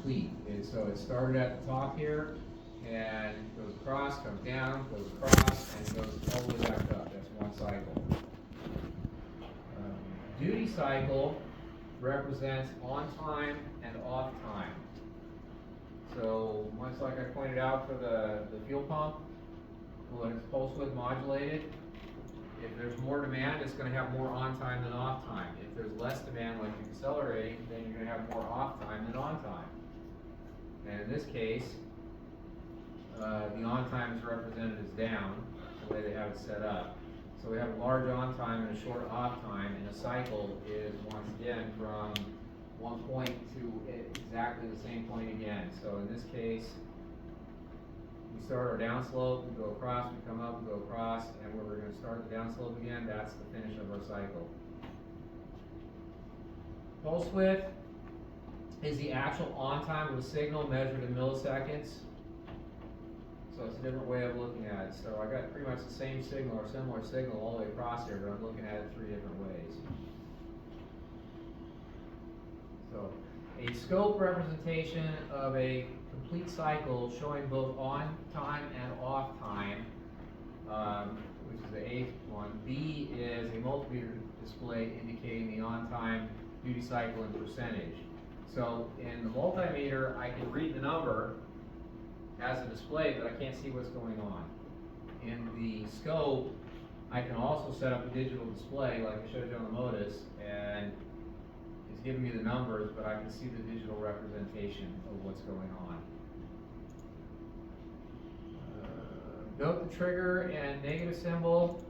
complete. So it started at the top here, and goes across, comes down, goes across, and goes all the way back up. That's one cycle. Duty cycle represents on time and off time. So much like I pointed out for the fuel pump, when it's pulse width modulated, if there's more demand, it's going to have more on time than off time. If there's less demand, like you're accelerating, then you're going to have more off time than on time. And in this case, the on time is represented as down, the way they have it set up. So we have a large on time and a short off time, and a cycle is once again from one point to exactly the same point again. So in this case, we start our downslope, we go across, we come up, we go across, and where we're going to start the downslope again, that's the finish of our cycle. Pulse width is the actual on time of a signal measured in milliseconds. So it's a different way of looking at it. So I got pretty much the same signal or similar signal all the way across here, but I'm looking at it three different ways. So a scope representation of a complete cycle showing both on time and off time, which is the eighth one. B is a multimeter display indicating the on time, duty cycle, and percentage. So in the multimeter, I can read the number as a display, but I can't see what's going on. In the scope, I can also set up a digital display like I showed you on the Modus, and it's giving me the numbers, but I can see the digital representation of what's going on. Note the trigger and negative symbol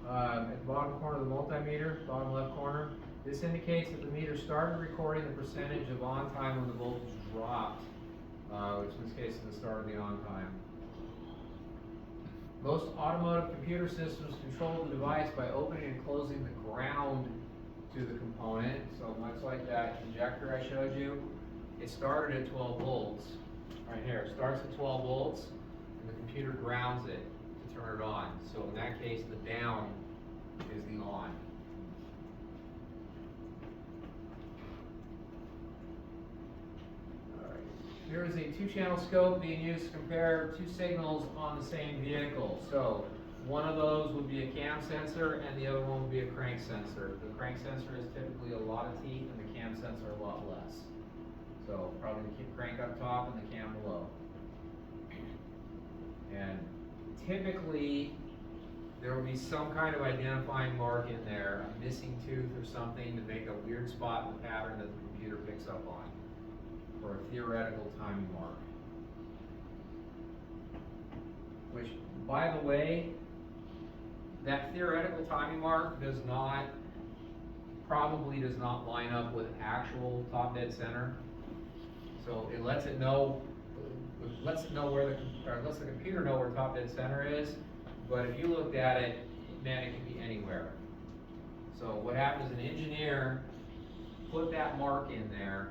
at the bottom corner of the multimeter, bottom left corner. This indicates that the meter started recording the percentage of on time when the voltage dropped, which in this case is the start of the on time. Most automotive computer systems control the device by opening and closing the ground to the component. So much like that injector I showed you, it started at 12 volts. Right here, it starts at 12 volts, and the computer grounds it to turn it on. So in that case, the down is the on. Here is a two-channel scope being used to compare two signals on the same vehicle. So one of those would be a cam sensor and the other one would be a crank sensor. The crank sensor is typically a lot of teeth and the cam sensor a lot less. So probably the crank up top and the cam below. And typically there will be some kind of identifying mark in there, a missing tooth or something to make a weird spot in the pattern that the computer picks up on, for a theoretical timing mark. Which, by the way, that theoretical timing mark probably does not line up with actual top dead center. So it lets it know, lets the computer know where top dead center is. But if you looked at it, man, it can be anywhere. So what happens, an engineer put that mark in there,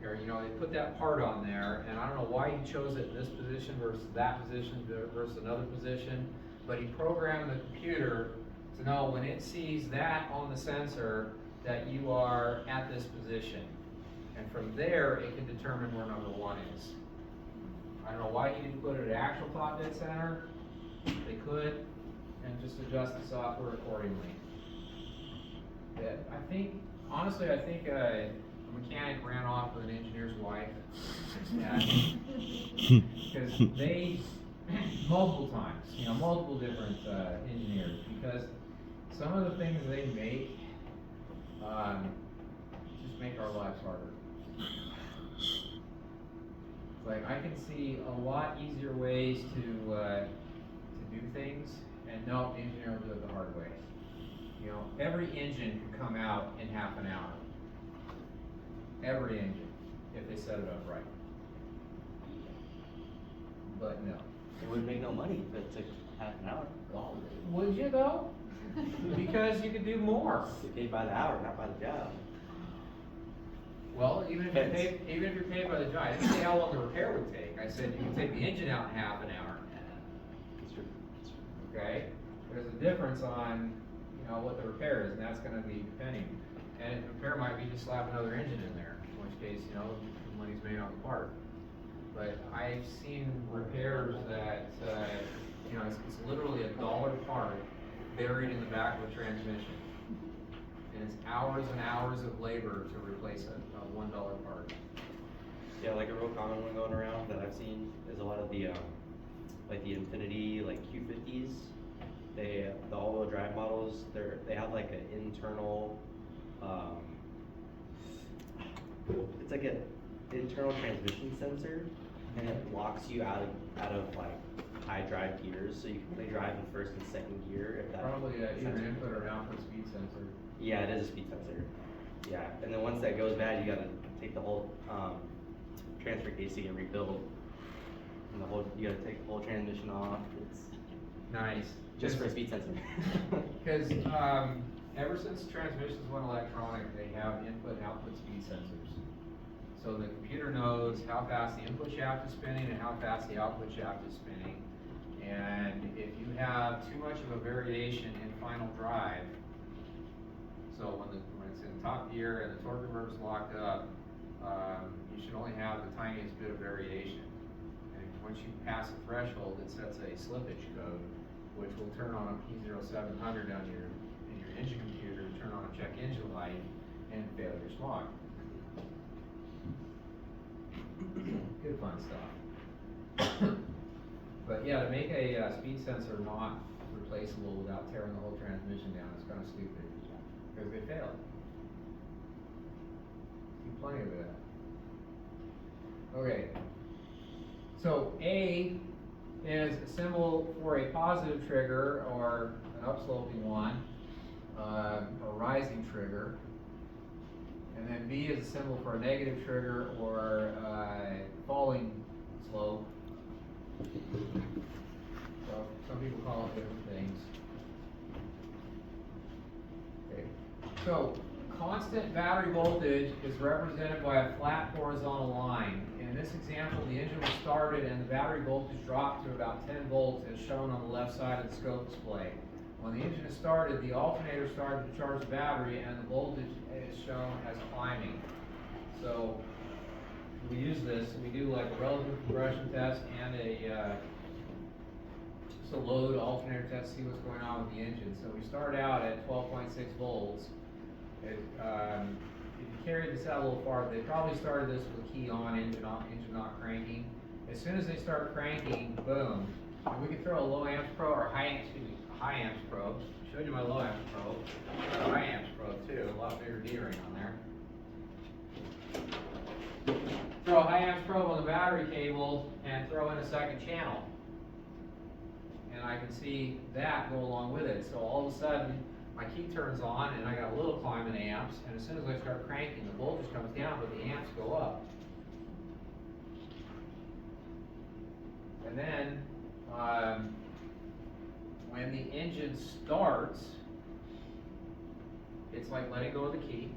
or they put that part on there, and I don't know why he chose it in this position versus that position versus another position, but he programmed the computer to know when it sees that on the sensor that you are at this position. And from there, it can determine where number one is. I don't know why he didn't put it at actual top dead center. They could, and just adjust the software accordingly. Honestly, I think a mechanic ran off with an engineer's wife, because they, multiple times, multiple different engineers, because some of the things they make just make our lives harder. Like, I can see a lot easier ways to do things, and no, the engineer will do it the hard way. Every engine can come out in half an hour. Every engine, if they set it up right. But no. It wouldn't make no money if it took half an hour. Oh, would you though? Because you could do more. You're paid by the hour, not by the job. Well, even if you're paid by the job, I didn't say how long the repair would take. I said you can take the engine out in half an hour. That's true. That's true. Okay? There's a difference on what the repair is, and that's going to be depending. And the repair might be just slap another engine in there, in which case, money's made on the part. But I've seen repairs that, you know, it's literally $1 part buried in the back of a transmission. And it's hours and hours of labor to replace a $1 part. Yeah, like a real common one going around that I've seen is a lot of the, like the Infiniti, like Q50s. The all-wheel drive models, they have like an internal, it's like an internal transmission sensor, and it locks you out of like high drive gears, so you can only drive in first and second gear if that. Probably either sensor- input or output speed sensor. Yeah, it is a speed sensor. Yeah, and then once that goes bad, you gotta take the whole, transfer casing and rebuild. And you gotta take the whole transmission off, it's Nice. just for a speed sensor. Because, ever since transmissions went electronic, they have input and output speed sensors. So the computer knows how fast the input shaft is spinning and how fast the output shaft is spinning. And if you have too much of a variation in final drive, so when it's in top gear and the torque converter is locked up, you should only have the tiniest bit of variation. And once you pass a threshold, it sets a slippage code, which will turn on a P0700 down in your engine computer, turn on a check engine light, and fail your smog. Good fun stuff. But yeah, to make a speed sensor not replaceable without tearing the whole transmission down is kind of stupid, because they fail. See plenty of that. Okay. So A is a symbol for a positive trigger or an upsloping one, a rising trigger. And then B is a symbol for a negative trigger or falling slope. So some people call it different things. Okay. So constant battery voltage is represented by a flat horizontal line. In this example, the engine was started and the battery voltage dropped to about 10 volts as shown on the left side of the scope display. When the engine is started, the alternator started to charge the battery and the voltage is shown as climbing. So we use this, we do like a relative compression test and just a load alternator test to see what's going on with the engine. So we start out at 12.6 volts. If you carry this out a little farther, they probably started this with key on, engine not cranking. As soon as they start cranking, boom. And we can throw a low amps probe or high amps probe. Showed you my low amps probe. High amps probe too, a lot bigger D-ring on there. Throw a high amps probe on the battery cable and throw in a second channel. And I can see that go along with it. So all of a sudden, my key turns on and I got a little climb in amps, and as soon as I start cranking, the voltage comes down, but the amps go up. And then, when the engine starts, it's like letting go of the key.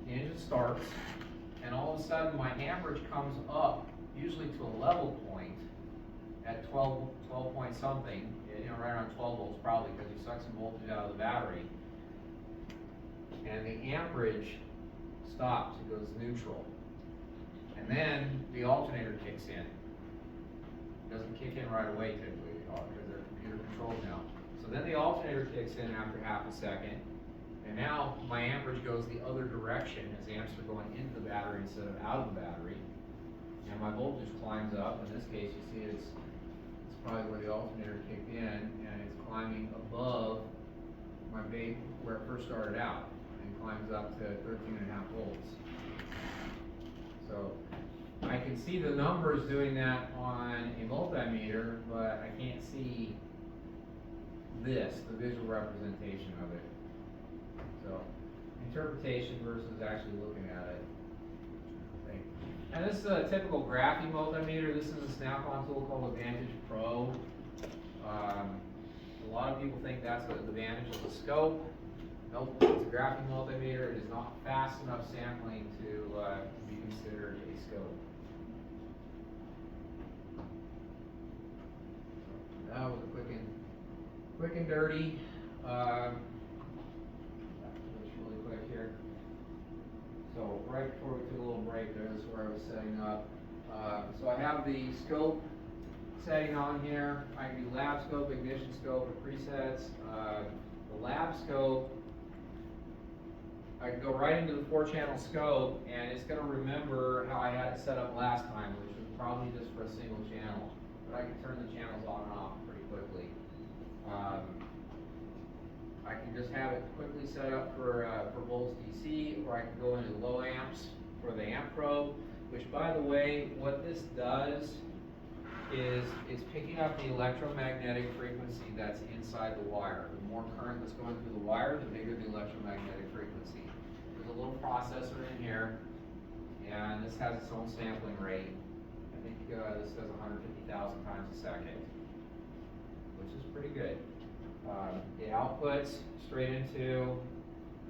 The engine starts, and all of a sudden my amperage comes up, usually to a level point at 12 point something, you know, right around 12 volts probably, because you suck some voltage out of the battery. And the amperage stops, it goes neutral. And then the alternator kicks in. It doesn't kick in right away typically, because they're computer controlled now. So then the alternator kicks in after half a second, and now my amperage goes the other direction as amps are going into the battery instead of out of the battery. And my voltage climbs up. In this case, you see it's probably where the alternator kicked in, and it's climbing above my base where it first started out, and climbs up to 13.5 volts. So I can see the numbers doing that on a multimeter, but I can't see this, the visual representation of it. So interpretation versus actually looking at it. Okay. And this is a typical graphing multimeter. This is a Snap-on tool called Advantage Pro. A lot of people think that's the advantage of the scope. Nope, it's a graphing multimeter. It is not fast enough sampling to be considered a scope. That was a quick and dirty. Just really quick here. So right right before we took a little break there, this is where I was setting up. So I have the scope setting on here. I can do lab scope, ignition scope, or presets. The lab scope, I can go right into the 4-channel scope, and it's going to remember how I had it set up last time, which was probably just for a single channel. But I can turn the channels on and off pretty quickly. I can just have it quickly set up for volts DC, or I can go into low amps for the amp probe, which, by the way, what this does is it's picking up the electromagnetic frequency that's inside the wire. The more current that's going through the wire, the bigger the electromagnetic frequency. There's a little processor in here, and this has its own sampling rate. I think this does 150,000 times a second, which is pretty good. It outputs straight into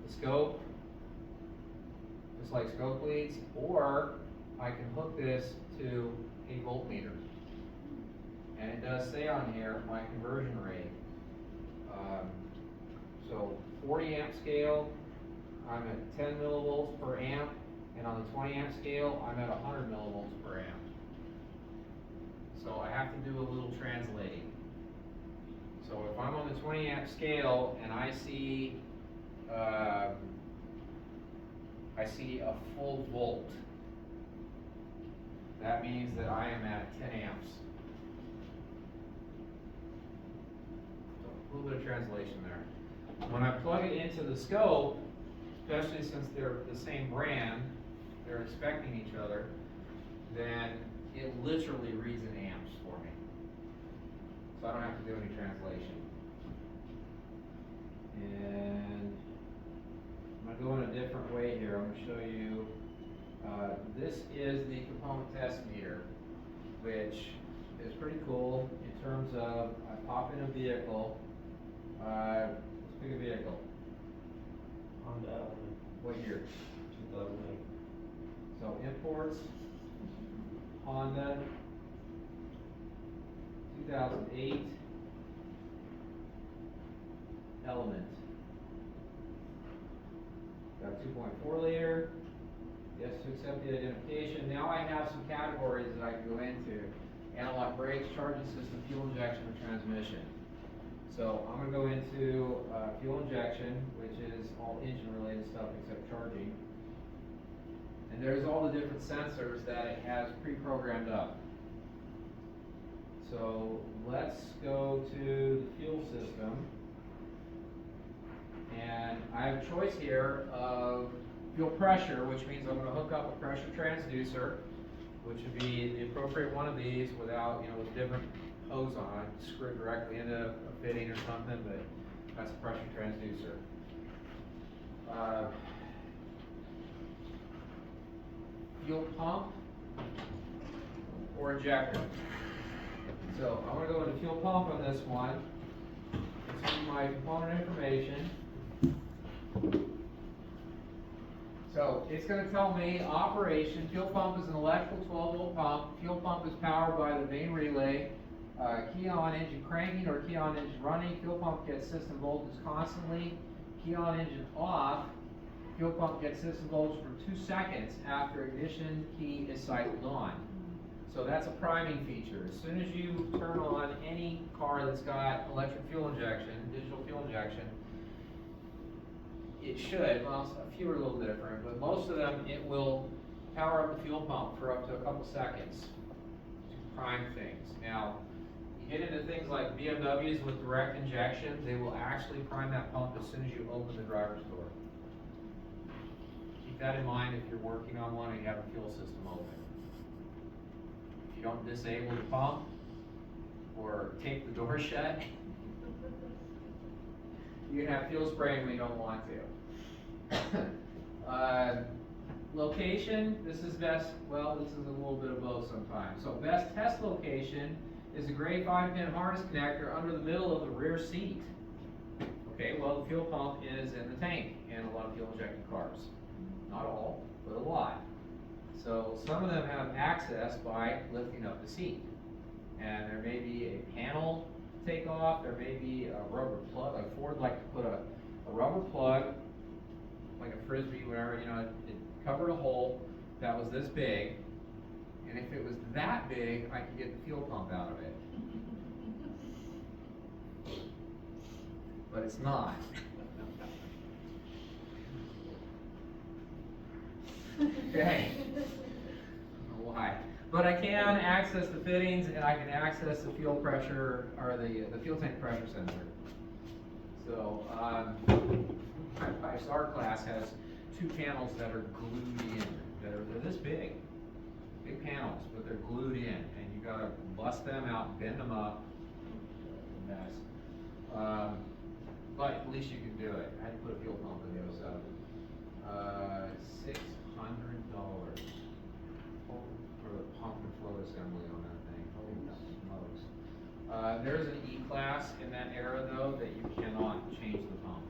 the scope, just like scope leads, or I can hook this to a voltmeter. And it does say on here my conversion rate. So 40 amp scale, I'm at 10 millivolts per amp, and on the 20 amp scale, I'm at 100 millivolts per amp. So I have to do a little translating. So if I'm on the 20 amp scale and I see a full volt, that means that I am at 10 amps. So a little bit of translation there. When I plug it into the scope, especially since they're the same brand, they're expecting each other, then it literally reads in amps for me. So I don't have to do any translation. And I'm going to go in a different way here. I'm going to show you, this is the component test meter, which is pretty cool in terms of, I pop in a vehicle, let's pick a vehicle. Honda Element. What year? 2008. So imports, Honda, 2008 Element. Got 2.4 liter. Yes to accept the identification. Now I have some categories that I can go into. Analog brakes, charging system, fuel injection, and transmission. So I'm going to go into fuel injection, which is all engine related stuff except charging. And there's all the different sensors that it has pre-programmed up. So let's go to the fuel system. And I have a choice here of fuel pressure, which means I'm going to hook up a pressure transducer, which would be the appropriate one of these without, with a different hose on it, screw it directly into a fitting or something, but that's a pressure transducer. Fuel pump or injector. So I'm going to go into fuel pump on this one. This is my component information. So it's going to tell me operation. Fuel pump is an electrical 12-volt pump. Fuel pump is powered by the main relay. Key on engine cranking or key on engine running. Fuel pump gets system voltage constantly. Key on engine off. Fuel pump gets system voltage for 2 seconds after ignition key is cycled on. So that's a priming feature. As soon as you turn on any car that's got electric fuel injection, digital fuel injection, it should, well, a few are a little different, but most of them, it will power up the fuel pump for up to a couple seconds to prime things. Now, you get into things like BMWs with direct injection, they will actually prime that pump as soon as you open the driver's door. Keep that in mind if you're working on one and you have a fuel system open. If you don't disable the pump or tape the door shut, you can have fuel spraying when you don't want to. Location, this is best, well, this is a little bit of both sometimes. So best test location is a gray 5-pin harness connector under the middle of the rear seat. Okay, well, the fuel pump is in the tank in a lot of fuel injected cars. Not all, but a lot. So some of them have access by lifting up the seat. And there may be a panel take off, there may be a rubber plug, like Ford like to put a rubber plug, like a Frisbee, whatever, it covered a hole that was this big, and if it was that big, I could get the fuel pump out of it. But it's not. Okay. I don't know why. But I can access the fittings, and I can access the fuel pressure, or the fuel tank pressure sensor. So, my 5-star class has 2 panels that are glued in. They're this big panels, but they're glued in, and you gotta bust them out, bend them up. Mess. But at least you can do it. I had to put a fuel pump on the other side. $600 for the pump and flow assembly on that thing. Holy smokes. There's an E-class in that era though that you cannot change the pump.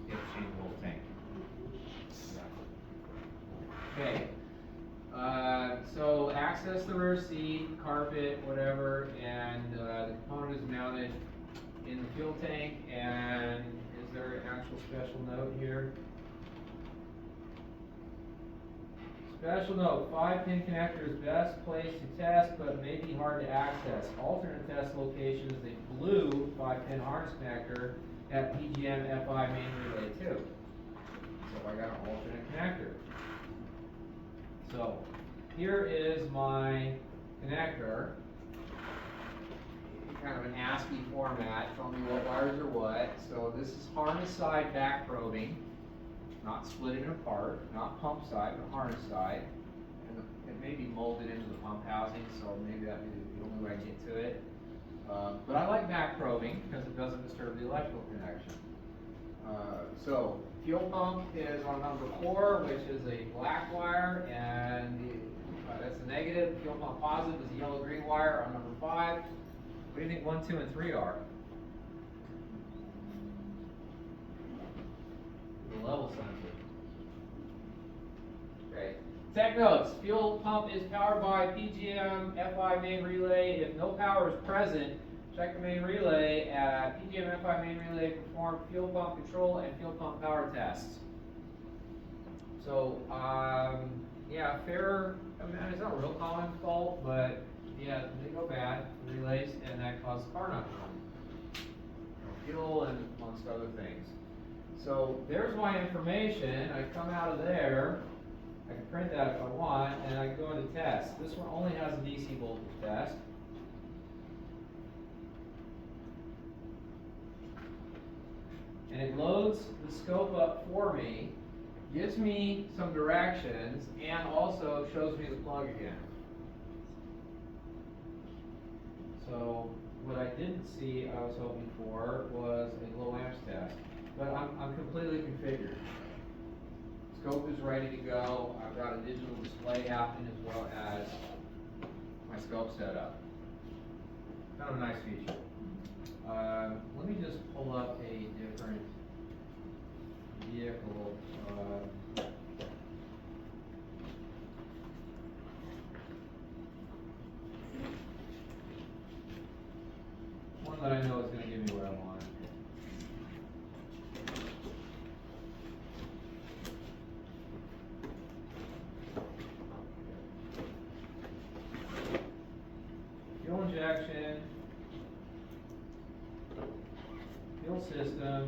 You have to change the whole tank. Okay. So access the rear seat, carpet, whatever, and the component is mounted in the fuel tank. And is there an actual special note here? Special note, 5-pin connector is best place to test, but may be hard to access. Alternate test locations, the blue 5-pin harness connector at PGM FI main relay 2. So I got an alternate connector. So here is my connector, kind of an ASCII format, telling me what wires are what. So this is harness side back probing, not splitting apart, not pump side, but harness side. And it may be molded into the pump housing, so maybe that would be the only way I get to it. But I like back probing because it doesn't disturb the electrical connection. So fuel pump is on number 4, which is a black wire, and that's the negative. Fuel pump positive is a yellow-green wire on number 5. What do you think 1, 2, and 3 are? The level sensor. Okay. Tech notes. Fuel pump is powered by PGM FI main relay. If no power is present, check the main relay at PGM FI main relay, perform fuel pump control and fuel pump power tests. So, yeah, fair, I mean, it's not a real common fault, but yeah, they go bad, relays, and that causes the car not to run. Fuel and amongst other things. So there's my information. I come out of there, I can print that if I want, and I can go into test. This one only has a DC voltage test. And it loads the scope up for me, gives me some directions, and also shows me the plug again. So what I didn't see I was hoping for was a low amps test, but I'm completely configured. Scope is ready to go. I've got a digital display happening as well as my scope setup. Kind of a nice feature. Let me just pull up a different vehicle. One that I know is going to give me what I want. Fuel injection, fuel system,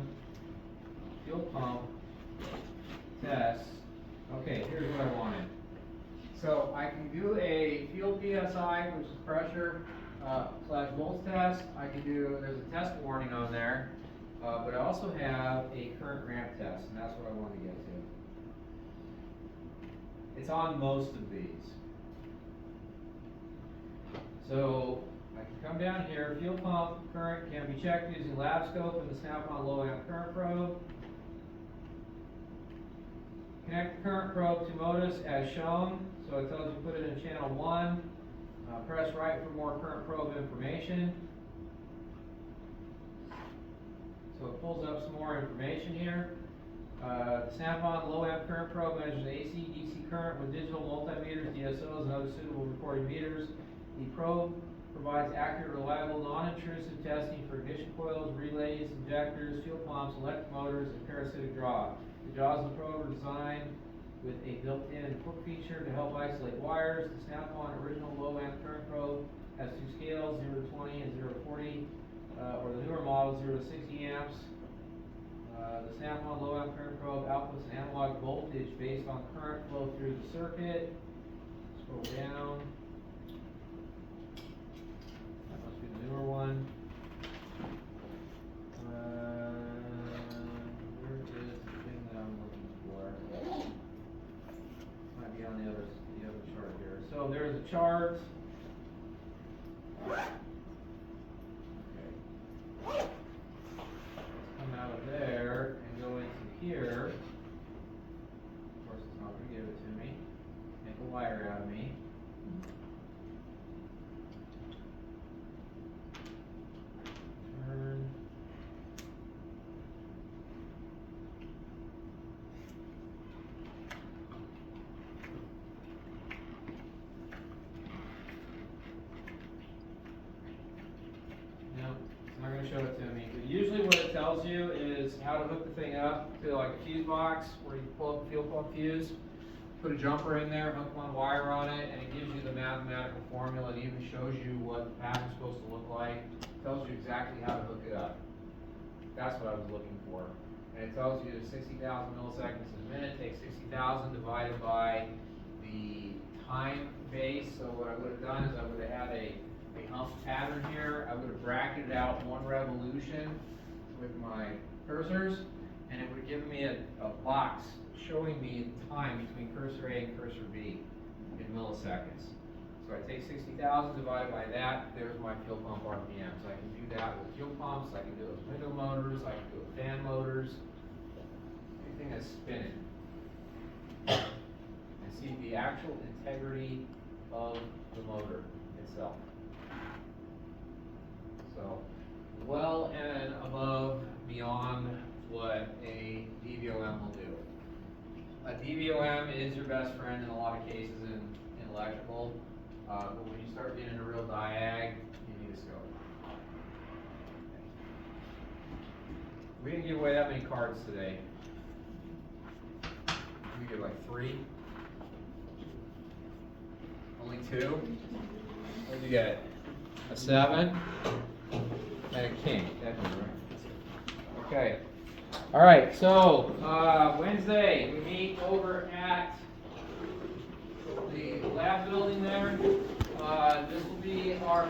fuel pump, test. Okay, here's what I wanted. So I can do a fuel PSI, which is pressure, / volts test. I can do, there's a test warning on there, but I also have a current ramp test, and that's what I want to get to. It's on most of these. So I can come down here, fuel pump current can be checked using lab scope and the Snap-on low amp current probe. Connect the current probe to Modus as shown. So it tells you put it in channel 1. Press right for more current probe information. So it pulls up some more information here. Snap-on low amp current probe measures AC, DC current with digital multimeters, DSOs, and other suitable recording meters. The probe provides accurate, reliable, non-intrusive testing for ignition coils, relays, injectors, fuel pumps, electric motors, and parasitic draw. The jaws of the probe are designed with a built-in hook feature to help isolate wires. The Snap-on original low amp current probe has two scales, 0 to 20 and 0 to 40, or the newer model, 0 to 60 amps. The Snap-on low amp current probe outputs an analog voltage based on current flow through the circuit. Scroll down. That must be the newer one. Where is the thing that I'm looking for? Might be on the other chart here. So there's a chart. Okay. Let's come out of there and go into here. Of course, it's not going to give it to me. Make a wire out of me. Turn. No, it's not going to show it to me. But usually what it tells you is how to hook the thing up to like a fuse box where you pull up a fuel pump fuse, put a jumper in there, hook one wire on it, and it gives you the mathematical formula. It even shows you what the pattern's supposed to look like. It tells you exactly how to hook it up. That's what I was looking for. And it tells you 60,000 milliseconds a minute, take 60,000 divided by the time base. So what I would have done is I would have had a hump pattern here. I would have bracketed out one revolution with my cursors, and it would have given me a box showing me the time between cursor A and cursor B in milliseconds. So I take 60,000 divided by that, there's my fuel pump RPMs. I can do that with fuel pumps, I can do it with window motors, I can do it with fan motors, anything that's spinning. And see the actual integrity of the motor itself. So, well and above, beyond what a DVOM will do. A DVOM is your best friend in a lot of cases in electrical, but when you start getting a real diag, you need a scope. We didn't give away that many cards today. We give like 3. Only 2. What did you get? A 7 and a king. That'd be right. Okay. All right. So Wednesday we meet over at the lab building there. This will be our